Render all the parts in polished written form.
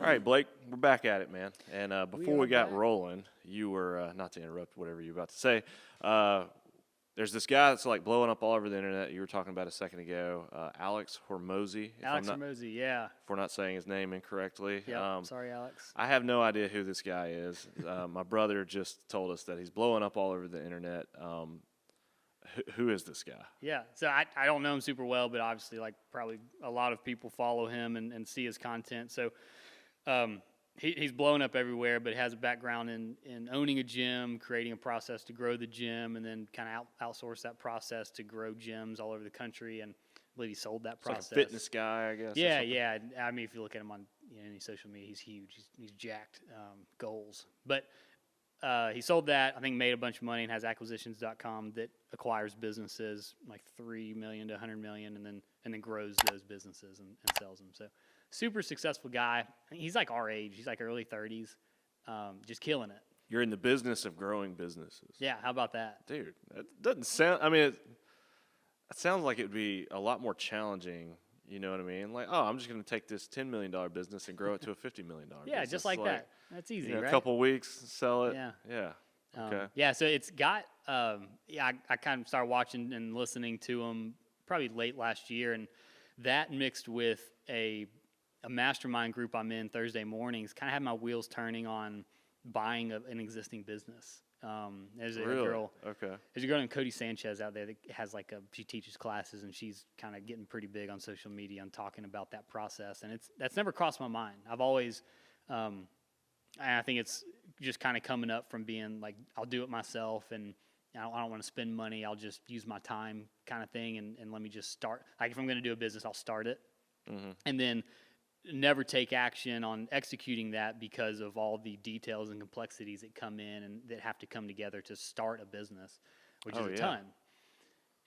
right, Blake, we're back at it, man. And before we got back. rolling, you were, not to interrupt whatever you were about to say, there's this guy that's like blowing up all over the internet. You were talking about a second ago, Alex Hormozy. Hormozy, yeah. If we're not saying his name incorrectly. Yep. Sorry, Alex. I have no idea who this guy is. My brother just told us that he's blowing up all over the internet. Who is this guy? Yeah, so I don't know him super well, but obviously, like, probably a lot of people follow him and see his content. So he's blown up everywhere, but has a background in owning a gym, creating a process to grow the gym, and then kind of outsource that process to grow gyms all over the country. And I believe he sold that process. Like a fitness guy, I guess. Yeah, yeah. I mean, if you look at him on any social media, he's huge. He's jacked. Goals, but. He sold that, I think made a bunch of money, and has acquisitions.com that acquires businesses like $3 million to $100 million and then grows those businesses and sells them. So super successful guy. I think he's like our age. He's like early 30s, just killing it. You're in the business of growing businesses. Yeah, how about that? Dude, that doesn't sound, I mean, it sounds like it would be a lot more challenging. You know what I mean? Like, oh, I'm just going to take this $10 million business and grow it to a $50 million business. Yeah, just like that. That's easy, right? A couple weeks, sell it. Yeah. Yeah. Okay. Yeah, so it's got, I kind of started watching and listening to him probably late last year, and that mixed with a mastermind group I'm in Thursday mornings kind of had my wheels turning on buying an existing business. There's a girl. Okay. There's a girl named Cody Sanchez out there that has she teaches classes, and she's kind of getting pretty big on social media and talking about that process. And that's never crossed my mind. I've always, and I think it's just kind of coming up from being like, I'll do it myself, and I don't want to spend money. I'll just use my time kind of thing, and let me just start. Like if I'm going to do a business, I'll start it, and then never take action on executing that because of all the details and complexities that come in and that have to come together to start a business, which is a ton.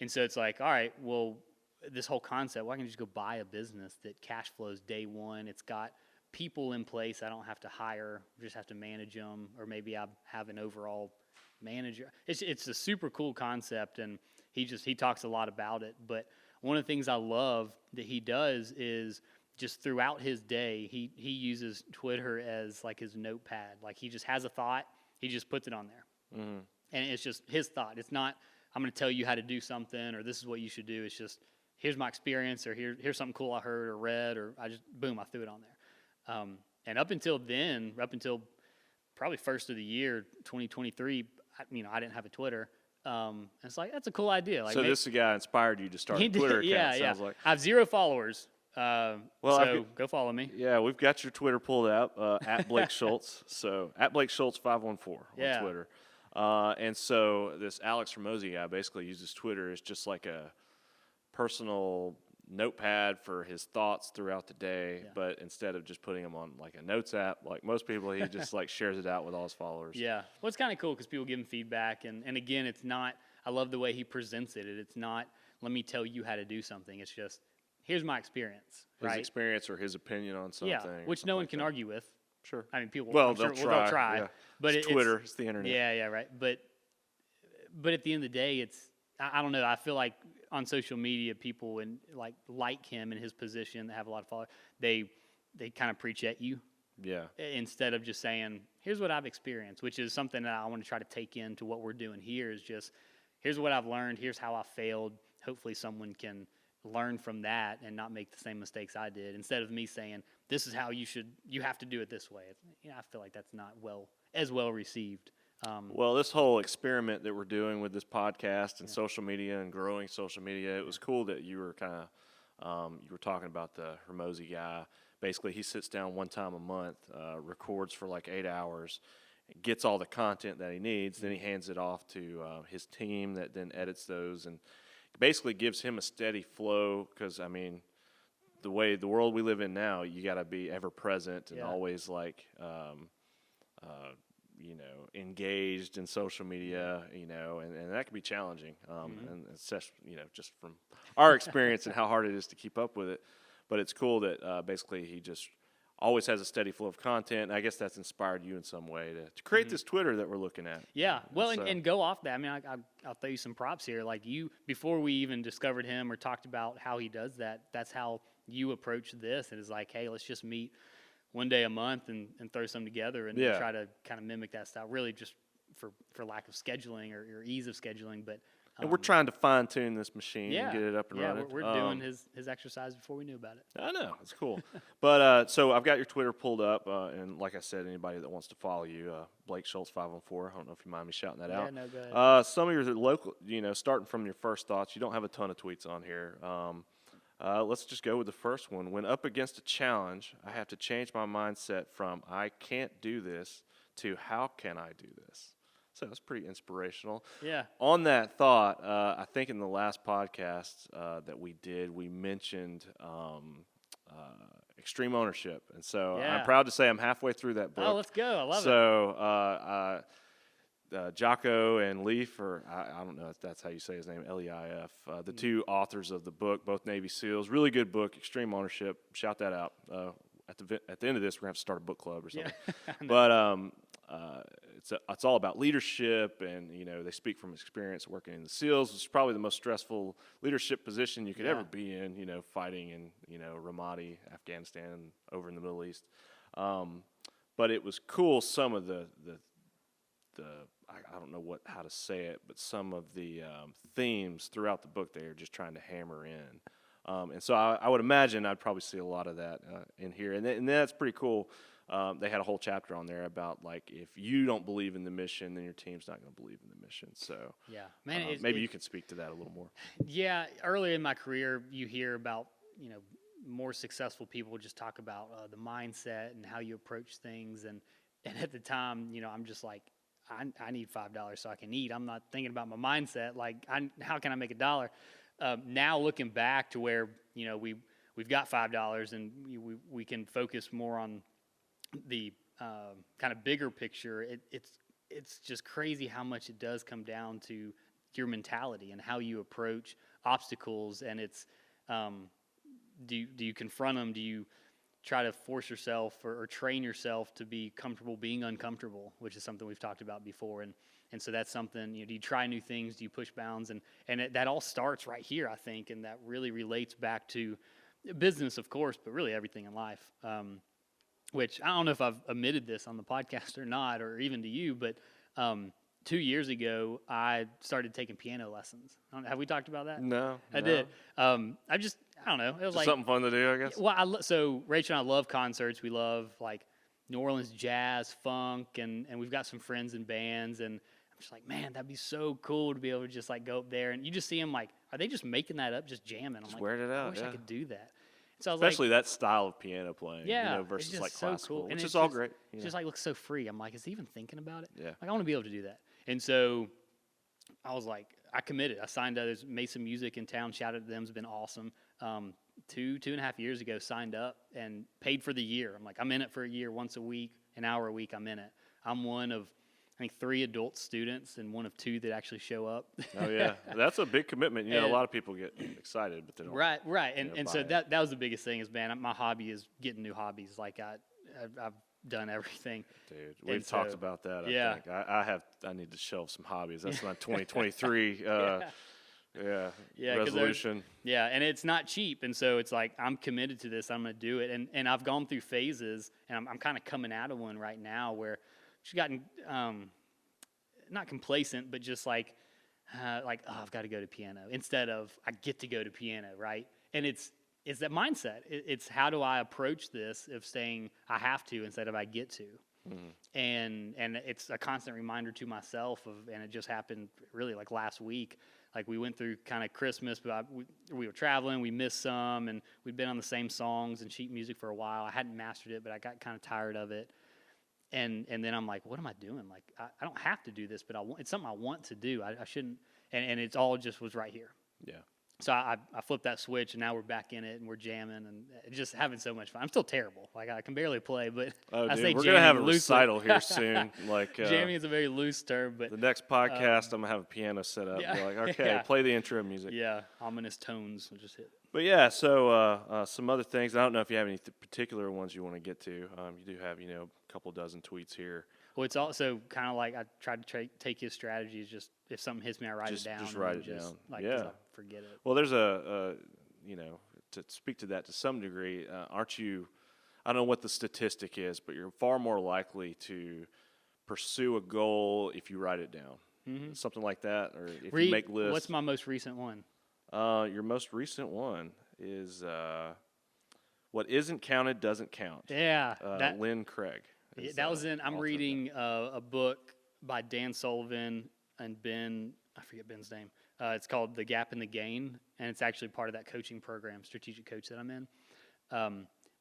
And so it's like, all right, well, this whole concept, well, I can just go buy a business that cash flows day one. It's got people in place I don't have to hire, just have to manage them, or maybe I have an overall manager. It's a super cool concept, and he talks a lot about it. But one of the things I love that he does is just throughout his day, he uses Twitter as like his notepad. Like he just has a thought, he just puts it on there. And it's just his thought. It's not, I'm going to tell you how to do something, or this is what you should do. It's just, here's my experience, or here's something cool I heard or read, or I threw it on there. And up until probably first of the year, 2023, I didn't have a Twitter. And it's like, that's a cool idea. Like, so this guy inspired you to start a Twitter account, sounds like. I have 0 followers. So go follow me. Yeah, we've got your Twitter pulled out, at Blake Schultz. So at Blake Schultz 514 on Twitter. And so this Alex Hormozy guy basically uses Twitter as just like a personal notepad for his thoughts throughout the day, but instead of just putting them on like a notes app, like most people, he just like shares it out with all his followers. Yeah, well, it's kind of cool because people give him feedback, and again, it's not, I love the way he presents it. It's not, let me tell you how to do something. It's just, here's my experience, his experience or his opinion on something. Yeah, which no one can argue with. Sure. I mean, people. Well, they'll try. Yeah. But it's Twitter. It's the internet. Yeah, right. But at the end of the day, I don't know. I feel like on social media, people and like him in his position that have a lot of followers, they kind of preach at you. Yeah. Instead of just saying, here's what I've experienced, which is something that I want to try to take into what we're doing here. Is just, here's what I've learned. Here's how I failed. Hopefully, someone can learn from that and not make the same mistakes I did, instead of me saying, this is how you have to do it this way. I feel like that's not as well received. Well, this whole experiment that we're doing with this podcast and social media and growing social media, it was cool that you were kind of, you were talking about the Hormozy guy. Basically, he sits down one time a month, records for like 8 hours, gets all the content that he needs, then he hands it off to his team that then edits those, and basically gives him a steady flow, because, I mean, the world we live in now, you got to be ever present and always like, engaged in social media, and that can be challenging. And it's just, just from our experience and how hard it is to keep up with it. But it's cool that basically he just always has a steady flow of content. I guess that's inspired you in some way to create this Twitter that we're looking at. Yeah, well, and go off that. I mean, I'll throw you some props here. Like before we even discovered him or talked about how he does that, that's how you approach this. It is like, hey, let's just meet one day a month and throw some together and try to kind of mimic that style. Really, just for lack of scheduling or ease of scheduling, but. And we're trying to fine tune this machine and get it up and running. Yeah, we're doing his exercise before we knew about it. I know, it's cool. But so I've got your Twitter pulled up, and like I said, anybody that wants to follow you, Blake Schultz 514. I don't know if you mind me shouting that out. Yeah, no, go ahead. Some of your local, starting from your first thoughts, you don't have a ton of tweets on here. Let's just go with the first one. When up against a challenge, I have to change my mindset from I can't do this to how can I do this? So that's pretty inspirational. Yeah. On that thought, I think in the last podcast that we did, we mentioned extreme ownership. And so I'm proud to say I'm halfway through that book. Oh, let's go. I love it. So Jocko and Leif, or I don't know if that's how you say his name, L-E-I-F, the two authors of the book, both Navy SEALs. Really good book, Extreme Ownership. Shout that out. At the end of this, we're going to have to start a book club or something. Yeah. But it's all about leadership, and they speak from experience working in the SEALs, which is probably the most stressful leadership position you could ever be in. Fighting in Ramadi, Afghanistan, and over in the Middle East. But it was cool. Some of the I don't know how to say it, but some of the themes throughout the book they are just trying to hammer in. And so I would imagine I'd probably see a lot of that in here, and that's pretty cool. They had a whole chapter on there about, like, if you don't believe in the mission, then your team's not going to believe in the mission. So yeah, man, maybe you can speak to that a little more. Yeah, early in my career, you hear about more successful people just talk about the mindset and how you approach things, and at the time, I'm just like, I need $5 so I can eat. I'm not thinking about my mindset. Like, how can I make $1? Now looking back to where we've got $5 and we can focus more on the kind of bigger picture. It's just crazy how much it does come down to your mentality and how you approach obstacles. And it's do you confront them? Do you try to force yourself or train yourself to be comfortable being uncomfortable, which is something we've talked about before. And so that's something, do you try new things? Do you push bounds? And that all starts right here, I think, and that really relates back to business, of course, but really everything in life, which I don't know if I've admitted this on the podcast or not, or even to you, but 2 years ago, I started taking piano lessons. Have we talked about that? No. I did. I don't know. It was just something fun to do, I guess. Well, so Rachel and I love concerts. We love, like, New Orleans jazz, funk, and we've got some friends in bands, and I'm just like, man, that'd be so cool to be able to just, like, go up there, and you just see them, like, are they just making that up, just jamming? I'm like, wearing it out, I wish I could do that. So I was especially that style of piano playing, it's versus just like so classical, cool. which is all great. It just, like, looks so free. I'm like, is he even thinking about it? Yeah. Like, I want to be able to do that. And so I was like, I committed. I signed up. There's made some music in town. Shout out to them. It's been awesome. 2.5 years ago, signed up and paid for the year. I'm like, I'm in it for a year, once a week, an hour a week. I'm in it. I'm one of, I think, 3 adult students and one of 2 that actually show up. Oh yeah, that's a big commitment. A lot of people get excited, but they don't. Right. And so that was the biggest thing is, man, my hobby is getting new hobbies. Like I've done everything. Dude, we've talked about that. I think I need to shelve some hobbies. That's my 2023 resolution. Yeah, and it's not cheap, and so it's like, I'm committed to this. I'm going to do it, and I've gone through phases, and I'm kind of coming out of one right now where she's gotten not complacent, but just like oh, I've got to go to piano instead of I get to go to piano, right? And it's that mindset. It's how do I approach this of saying I have to instead of I get to. Mm-hmm. And it's a constant reminder to myself and it just happened really like last week. Like we went through kind of Christmas, but we were traveling, we missed some, and we'd been on the same songs and sheet music for a while. I hadn't mastered it, but I got kind of tired of it. And then I'm like, what am I doing? Like, I don't have to do this, but it's something I want to do. I shouldn't, and it's all just was right here. Yeah. So I flipped that switch, and now we're back in it, and we're jamming, and just having so much fun. I'm still terrible. Like, I can barely play, but I say we're going to have a recital here soon. Like jamming is a very loose term, but the next podcast, I'm going to have a piano set up. Yeah. Be like, okay, play the intro music. Yeah, ominous tones will just hit. But yeah, so some other things. I don't know if you have any particular ones you want to get to. You do have, a couple dozen tweets here. Well, it's also kind of like I tried to take his strategy is just if something hits me, I write it down. Just write it down. Like, 'cause I'll forget it. Well, there's to speak to that to some degree. Aren't you? I don't know what the statistic is, but you're far more likely to pursue a goal if you write it down. Mm-hmm. Something like that, or if you make lists. What's my most recent one? Your most recent one is what isn't counted doesn't count. Yeah. Lynn Craig. That was I'm reading a book by Dan Sullivan and Ben, I forget Ben's name. It's called The Gap and the Gain, and it's actually part of that coaching program, Strategic Coach, that I'm in.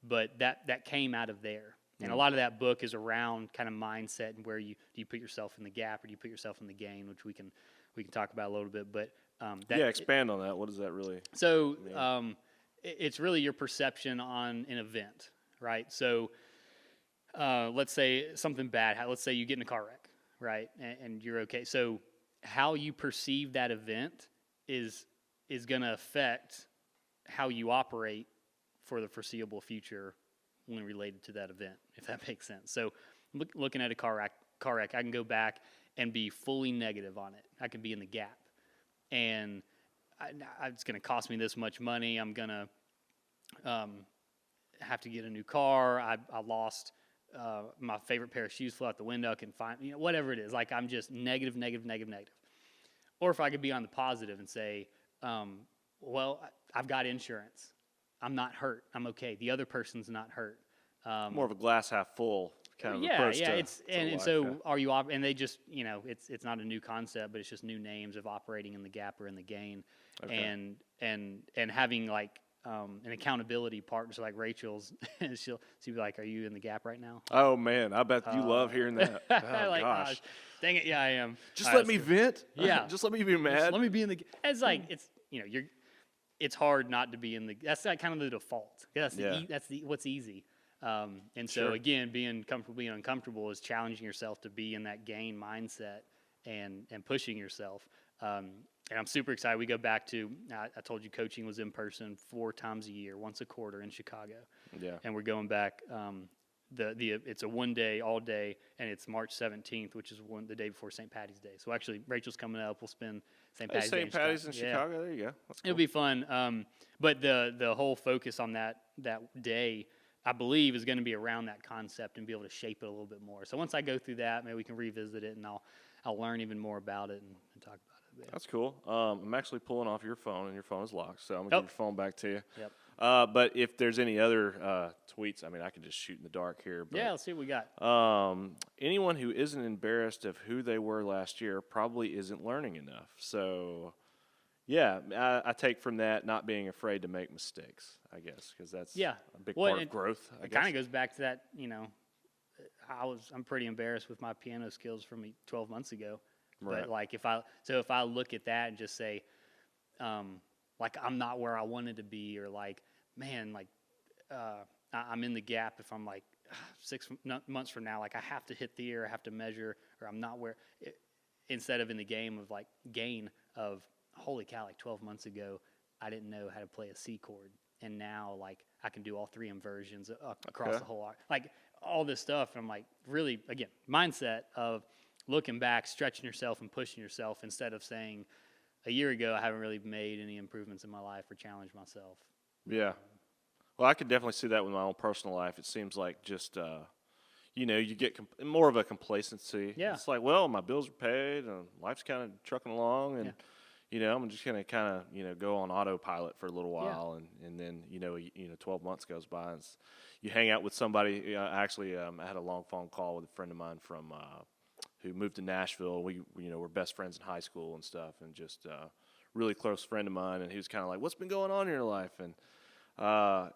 But that came out of there. And a lot of that book is around kind of mindset and where do you put yourself in the gap or do you put yourself in the gain, which we can talk about a little bit. But expand on that. What does that really? So it's really your perception on an event, right? So let's say something bad. Let's say you get in a car wreck, right, and you're okay. So how you perceive that event is going to affect how you operate for the foreseeable future when related to that event, if that makes sense. So looking at a car wreck, I can go back and be fully negative on it. I can be in the gap. And it's going to cost me this much money. I'm going to have to get a new car. I lost my favorite pair of shoes, flew out the window. I can find, whatever it is. Like I'm just negative. Or if I could be on the positive and say, well, I've got insurance. I'm not hurt. I'm okay. The other person's not hurt. More of a glass half full kind of approach. Yeah. And so are you? And they just, it's not a new concept, but it's just new names of operating in the gap or in the gain, and having like an accountability partner. So like Rachel's, she'll be like, "Are you in the gap right now?" Oh man, I bet you love hearing that. Oh like, gosh, dang it, yeah, I am. Just let me vent. Yeah, just let me be mad. Just let me be in the. It's like it's hard not to be in the. That's like kind of the default. That's what's easy. And so again, being comfortable, being uncomfortable is challenging yourself to be in that gain mindset and pushing yourself. And I'm super excited. We go back to I told you coaching was in person 4 times a year, once a quarter in Chicago. Yeah. And we're going back. It's a one day, all day, and it's March 17th, which is the day before St. Patty's Day. So actually, Rachel's coming up. We'll spend St. Patty's Day in Chicago. Yeah. There you go. That's cool. It'll be fun. But the whole focus on that day, I believe, is going to be around that concept and be able to shape it a little bit more. So once I go through that, maybe we can revisit it and I'll learn even more about it and talk about it. That's cool. I'm actually pulling off your phone, and your phone is locked, so I'm going to give your phone back to you. Yep. But if there's any other tweets, I mean, I can just shoot in the dark here. But, let's see what we got. Anyone who isn't embarrassed of who they were last year probably isn't learning enough. So, yeah, I take from that not being afraid to make mistakes, I guess, because that's a big part of growth. It kind of goes back to that, I'm pretty embarrassed with my piano skills from 12 months ago. Right. But like if I look at that and just say, like I'm not where I wanted to be, or like, man, like I'm in the gap if I'm like 6 months from now, like I have to hit the ear, I have to measure, or I'm not where. Instead of in the game of like gain of holy cow, like 12 months ago, I didn't know how to play a C chord, and now like I can do all 3 inversions across the whole art, like all this stuff. And I'm like, really, again, mindset of looking back, stretching yourself and pushing yourself instead of saying, a year ago, I haven't really made any improvements in my life or challenged myself. Yeah. Well, I could definitely see that with my own personal life. It seems like just, you get more of a complacency. Yeah. It's like, well, my bills are paid and life's kind of trucking along, and, I'm just going to kind of, go on autopilot for a little while. Yeah. And then, 12 months goes by and you hang out with somebody. Actually, I had a long phone call with a friend of mine from who moved to Nashville. We were best friends in high school and stuff, and just really close friend of mine. And he was kind of like, "What's been going on in your life?" And I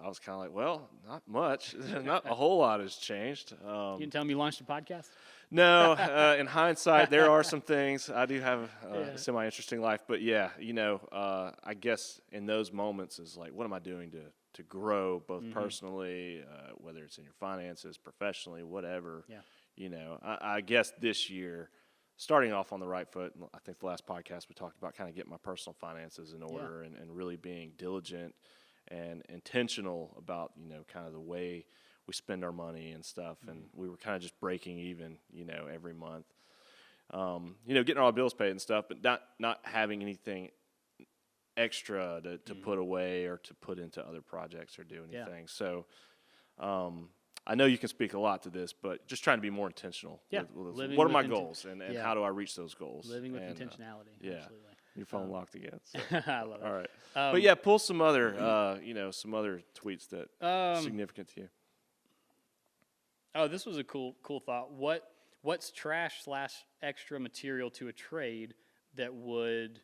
was kind of like, "Well, not much. Not a whole lot has changed." You didn't tell me you launched a podcast? No. In hindsight, there are some things. I do have a semi-interesting life, but I guess in those moments is like, what am I doing to grow both personally, whether it's in your finances, professionally, whatever. Yeah. I guess this year, starting off on the right foot, and I think the last podcast we talked about kind of getting my personal finances in order and really being diligent and intentional about, kind of the way we spend our money and stuff. And we were kind of just breaking even, every month, getting all our bills paid and stuff, but not having anything extra to put away or to put into other projects or do anything. So, I know you can speak a lot to this, but just trying to be more intentional. Yeah. With what are my goals, and how do I reach those goals? Living with intentionality. Yeah. Absolutely. Your phone locked again. So. I love it. All right. But yeah, pull some other, some other tweets that are significant to you. Oh, this was a cool thought. What's trash / extra material to a trade that would,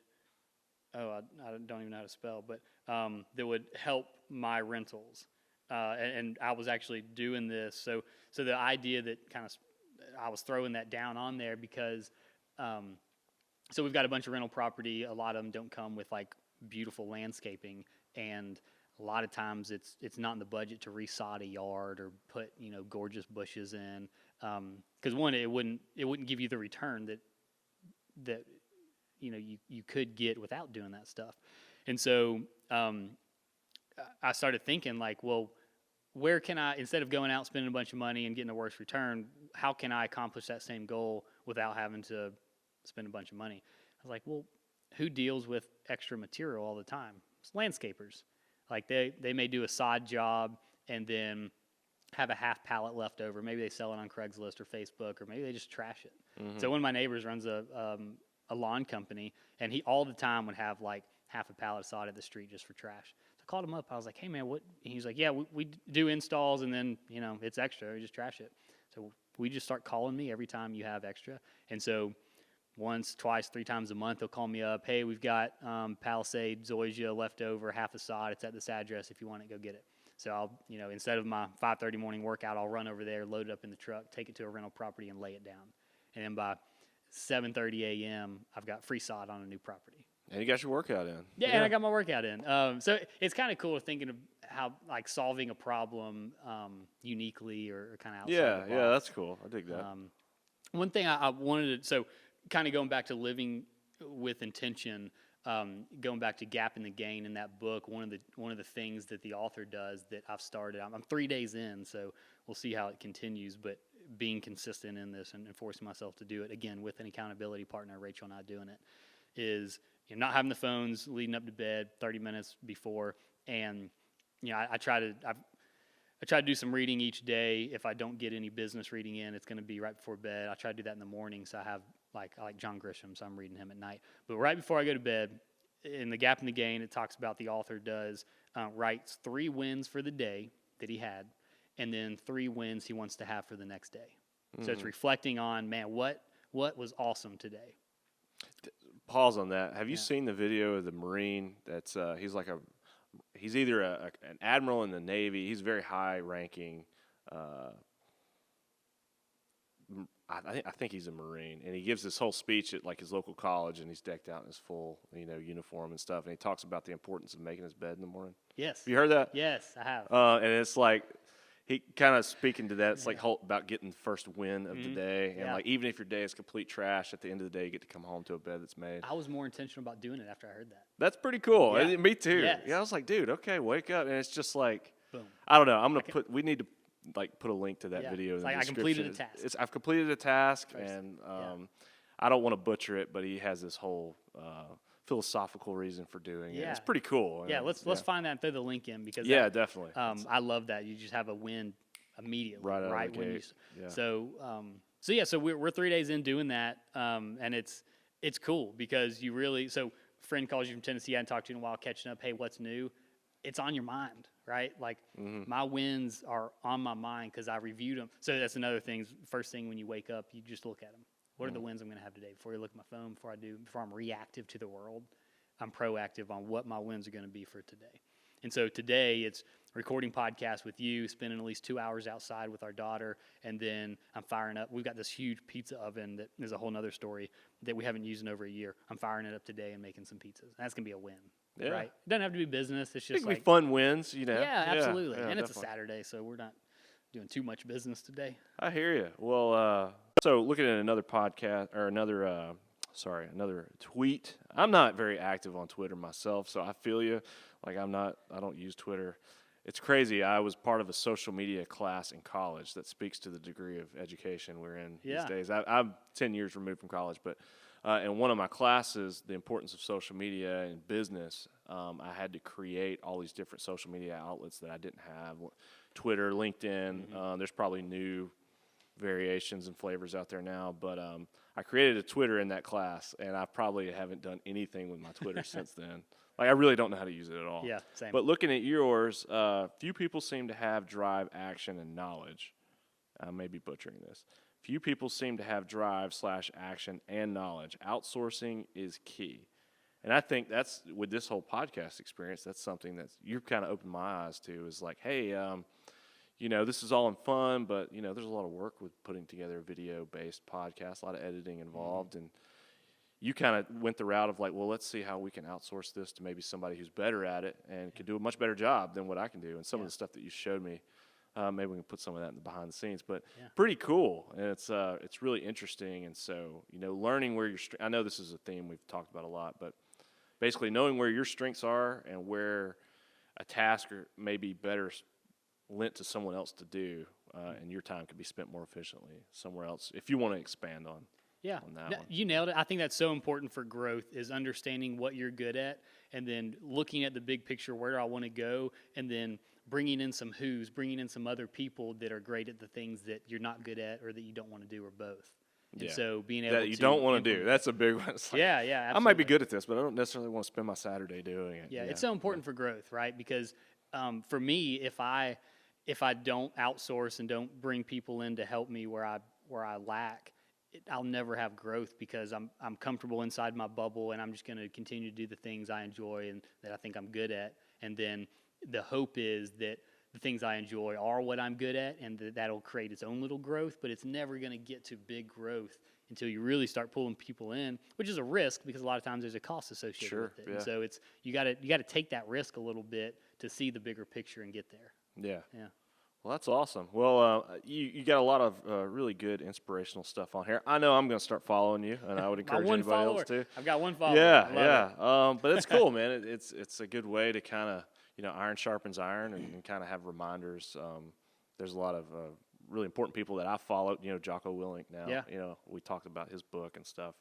I don't even know how to spell, but that would help my rentals. And I was actually doing this. So the idea that I was throwing that down on there because, so we've got a bunch of rental property. A lot of them don't come with like beautiful landscaping, and a lot of times it's not in the budget to resod a yard or put gorgeous bushes in, because one, it wouldn't give you the return that you could get without doing that stuff. And so I started thinking like, well, where can I, instead of going out spending a bunch of money and getting a worse return, how can I accomplish that same goal without having to spend a bunch of money? I was like, well, who deals with extra material all the time? It's landscapers. Like they may do a sod job and then have a half pallet left over. Maybe they sell it on Craigslist or Facebook, or maybe they just trash it. Mm-hmm. So one of my neighbors runs a lawn company, and he all the time would have like half a pallet of sod at the street just for trash. So I called him up. I was like, hey man, what? And he was like, yeah, we do installs, and then it's extra. We just trash it. So we just start calling me every time you have extra. And so once, twice, 3 times a month, they'll call me up. Hey, we've got Palisade zoysia left over, half a sod. It's at this address. If you want it, go get it. So I'll, instead of my 5:30 morning workout, I'll run over there, load it up in the truck, take it to a rental property, and lay it down. And then by 7:30 a.m., I've got free sod on a new property. And you got your workout in. Yeah, and I got my workout in. So it's kind of cool thinking of how, like, solving a problem uniquely or kind of outside the box. Yeah, that's cool. I dig that. One thing I wanted to, so kind of going back to living with intention, going back to Gap in the Gain in that book, one of the things that the author does that I've started, I'm 3 days in, so we'll see how it continues, but being consistent in this and forcing myself to do it, again, with an accountability partner, Rachel and I doing it, is not having the phones leading up to bed 30 minutes before, and I try to do some reading each day. If I don't get any business reading in, it's going to be right before bed. I try to do that in the morning, so I like John Grisham, so I'm reading him at night. But right before I go to bed, in the Gap in the Gain, it talks about the author writes 3 wins for the day that he had, and then 3 wins he wants to have for the next day. Mm-hmm. So it's reflecting on, man, what was awesome today. Pause on that. Have you seen the video of the Marine that's he's either an admiral in the Navy. He's very high ranking. I think he's a Marine, and he gives this whole speech at like his local college, and he's decked out in his full uniform and stuff, and he talks about the importance of making his bed in the morning. Yes. Have you heard that? Yes, I have. And it's like he kind of speaking to that. It's like about getting the first win of the day, and like even if your day is complete trash, at the end of the day, you get to come home to a bed that's made. I was more intentional about doing it after I heard that. That's pretty cool. Yeah. Me too. Yes. Yeah, I was like, dude, okay, wake up, and it's just like, boom. I don't know. We need to put a link to that video in the like description. I completed a task. I've completed a task, and I don't want to butcher it, but he has this whole philosophical reason for doing it. It's pretty cool. Yeah, let's find that and throw the link in because definitely. I love that. You just have a win immediately, right when gate. So we're 3 days in doing that, and it's cool because you really, so a friend calls you from Tennessee, I hadn't talked to you in a while, catching up, hey, what's new? It's on your mind, right? Like my wins are on my mind because I reviewed them. So that's another thing. First thing when you wake up, you just look at them. What are the wins I'm going to have today? Before you look at my phone, before I'm reactive to the world, I'm proactive on what my wins are going to be for today. And so today it's recording podcasts with you, spending at least 2 hours outside with our daughter, and then I'm firing up. We've got this huge pizza oven that is a whole nother story that we haven't used in over a year. I'm firing it up today and making some pizzas. That's going to be a win, right? It doesn't have to be business. It's just it can be fun wins, Yeah, absolutely. Yeah, and it's definitely. a Saturday, so we're not doing too much business today. I hear you. Well, so looking at another podcast or another tweet. I'm not very active on Twitter myself, so I feel you. Like I don't use Twitter. It's crazy. I was part of a social media class in college that speaks to the degree of education we're in these days. I'm 10 years removed from college, but in one of my classes, the importance of social media in business, I had to create all these different social media outlets that I didn't have. Twitter, LinkedIn, there's probably new variations and flavors out there now, but I created a Twitter in that class, and I probably haven't done anything with my Twitter since then. Like, I really don't know how to use it at all. Yeah, same. But looking at yours, few people seem to have drive, action, and knowledge. I may be butchering this. Few people seem to have drive/action and knowledge. Outsourcing is key. And I think that's, with this whole podcast experience, that's something that you've kind of opened my eyes to, is like, hey, this is all in fun, but, there's a lot of work with putting together a video-based podcast, a lot of editing involved, and you kind of went the route of like, well, let's see how we can outsource this to maybe somebody who's better at it and could do a much better job than what I can do. And some of the stuff that you showed me, maybe we can put some of that in the behind the scenes, but pretty cool. And it's really interesting. And so, learning where I know this is a theme we've talked about a lot, but basically knowing where your strengths are and where a task may be better lent to someone else to do, and your time could be spent more efficiently somewhere else if you want to expand on. Yeah, on that one. You nailed it. I think that's so important for growth, is understanding what you're good at and then looking at the big picture, where do I want to go, and then bringing in some other people that are great at the things that you're not good at or that you don't want to do, or both. And so being able that you don't want to do, that's a big one. It's like, absolutely. I might be good at this, but I don't necessarily want to spend my Saturday doing it. Yeah, it's so important for growth, right? Because for me, if I don't outsource and don't bring people in to help me where I lack, I'll never have growth, because I'm comfortable inside my bubble, and I'm just going to continue to do the things I enjoy and that I think I'm good at. And then the hope is that the things I enjoy are what I'm good at, and that'll create its own little growth. But it's never going to get to big growth until you really start pulling people in, which is a risk, because a lot of times there's a cost associated with it. Yeah. And so you got to take that risk a little bit to see the bigger picture and get there. Yeah. Yeah. Well, that's awesome. Well, you got a lot of really good inspirational stuff on here. I know I'm going to start following you, and I would encourage anybody else to. I've got one follower. Yeah. But it's cool, man. It's a good way to kind of, iron sharpens iron, and kind of have reminders. There's a lot of really important people that I followed. Jocko Willink now. Yeah. We talked about his book and stuff.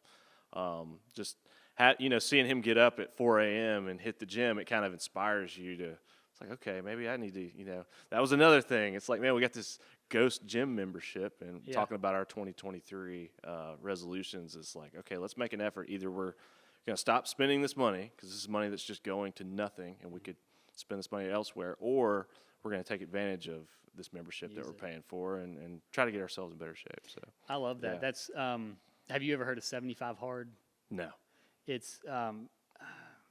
Seeing him get up at 4 a.m. and hit the gym, it kind of inspires you to. It's like, okay, maybe I need to, that was another thing. It's like, man, we got this ghost gym membership, and talking about our 2023 resolutions is like, okay, let's make an effort. Either we're going to stop spending this money, because this is money that's just going to nothing, and we could spend this money elsewhere, or we're going to take advantage of this membership that we're paying for and try to get ourselves in better shape. So I love that. That's have you ever heard of 75 Hard? No. It's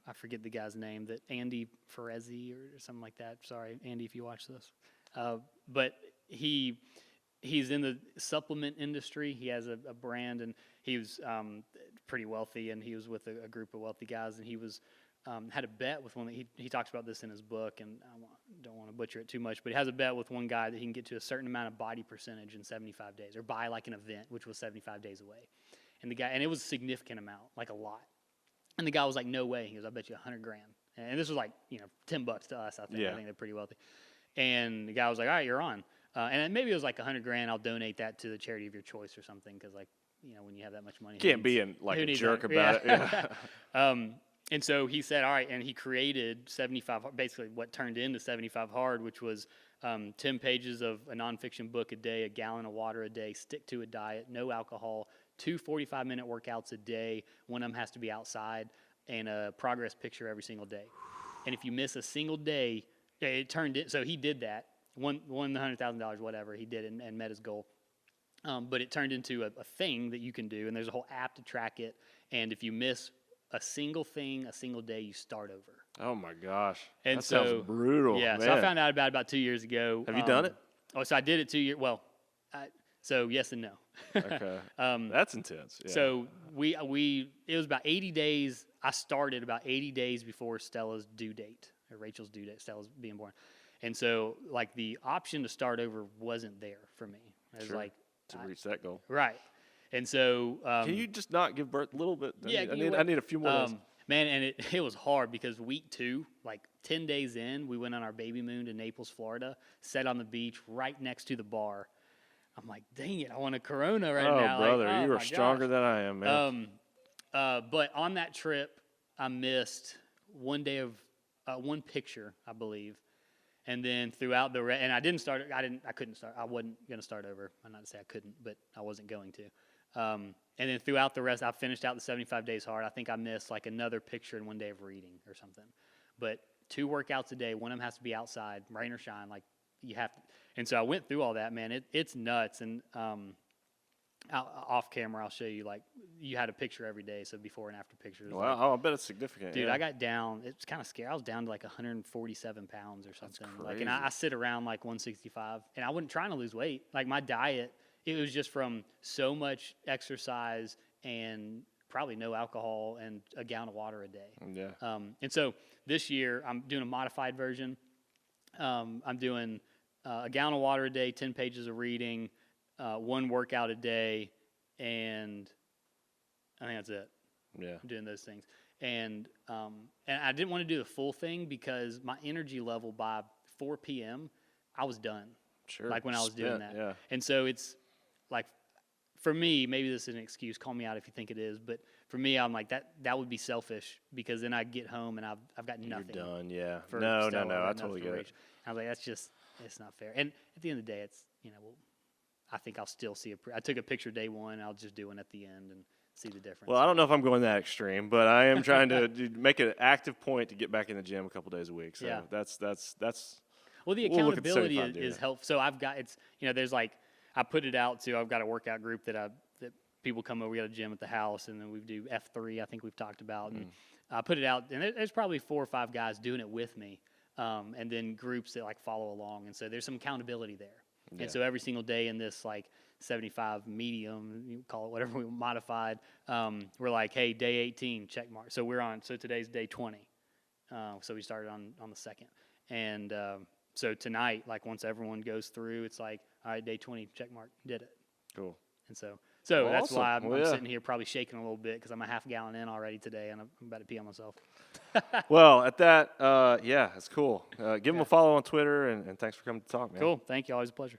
I forget the guy's name, that Andy Ferrezzi or something like that. Sorry, Andy, if you watch this. But he's in the supplement industry. He has a brand, and he was pretty wealthy, and he was with a group of wealthy guys, and he was had a bet with one. He talks about this in his book, and I don't want to butcher it too much, but he has a bet with one guy that he can get to a certain amount of body percentage in 75 days, or buy like an event, which was 75 days away. And it was a significant amount, like a lot. And the guy was like, no way. He goes, I bet you $100,000. And this was like, $10 to us, I think. Yeah. I think they're pretty wealthy. And the guy was like, all right, you're on. And maybe it was like $100,000. I'll donate that to the charity of your choice or something. Because when you have that much money. Can't be a jerk about it. Yeah. And so he said, all right. And he created 75, basically what turned into 75 Hard, which was 10 pages of a nonfiction book a day, a gallon of water a day, stick to a diet, no alcohol, 2 45-minute workouts a day. One of them has to be outside, and a progress picture every single day. And if you miss a single day, it turned it. So he did that, won the $100,000, whatever he did, and met his goal. But it turned into a thing that you can do, and there's a whole app to track it. And if you miss a single thing, a single day, you start over. Oh my gosh, and that sounds brutal. Yeah, man. So I found out about 2 years ago. Have you done it? Oh, so I did it 2 years. Well, so yes and no. Okay. That's intense. Yeah. So it was about 80 days. I started about 80 days before Stella's due date, or Rachel's due date. Stella's being born. And so like the option to start over wasn't there for me. It was like to reach that goal. Right. And so can you just not give birth a little bit? Yeah, I need a few more days. Man, and it was hard, because week 2, like 10 days in, we went on our baby moon to Naples, Florida, sat on the beach right next to the bar. I'm like, dang it, I want a Corona right now. Oh, brother, like, you are stronger than I am, man. But on that trip, I missed one day of one picture, I believe. And then throughout the and I couldn't start. I wasn't going to start over. I'm not to say I couldn't, but I wasn't going to. And then throughout the rest, I finished out the 75 days hard. I think I missed like another picture and one day of reading or something. But 2 workouts a day. One of them has to be outside, rain or shine. Like you have to. And so I went through all that, man. It's nuts. And off camera, I'll show you, like, you had a picture every day, so before and after pictures. Wow, like, I bet it's significant. Dude, yeah. I got down, it's kind of scary. I was down to like 147 pounds or something. That's like, and I sit around like 165, and I wasn't trying to lose weight. Like, my diet, it was just from so much exercise and probably no alcohol and a gallon of water a day. Yeah. And so this year, I'm doing a modified version. I'm doing a gallon of water a day, 10 pages of reading, 1 workout a day, and I think that's it. Yeah. I'm doing those things. And I didn't want to do the full thing because my energy level by 4 p.m., I was done. Sure. Like when I was doing that. Yeah. And so it's like, for me, maybe this is an excuse. Call me out if you think it is. But for me, I'm like, that would be selfish because then I get home and I've got nothing. You're done, yeah. For No, Stella, I totally get it. I was like, it's not fair. And at the end of the day, it's, I think I'll still see I took a picture day one. I'll just do one at the end and see the difference. Well, I don't know if I'm going that extreme, but I am trying to make an active point to get back in the gym a couple days a week. So yeah. that's. Well, the we'll accountability is helpful. So I've got there's like I put it out to. I've got a workout group that people come over. We got a gym at the house, and then we do F3. I think we've talked about, and I put it out, and there's probably 4 or 5 guys doing it with me, and then groups that like follow along, and so there's some accountability there. Yeah. And so every single day in this like 75 medium, you call it whatever we modified, we're like, hey, day 18, check mark. So so today's day 20. So we started on the 2nd. And so tonight, like once everyone goes through, it's like, all right, day 20, check mark, did it. Cool. And so that's awesome. why I'm yeah. sitting here probably shaking a little bit because I'm a half gallon in already today and I'm about to pee on myself. Well, at that, yeah, it's cool. Give them a follow on Twitter, and thanks for coming to talk, man. Cool. Thank you. Always a pleasure.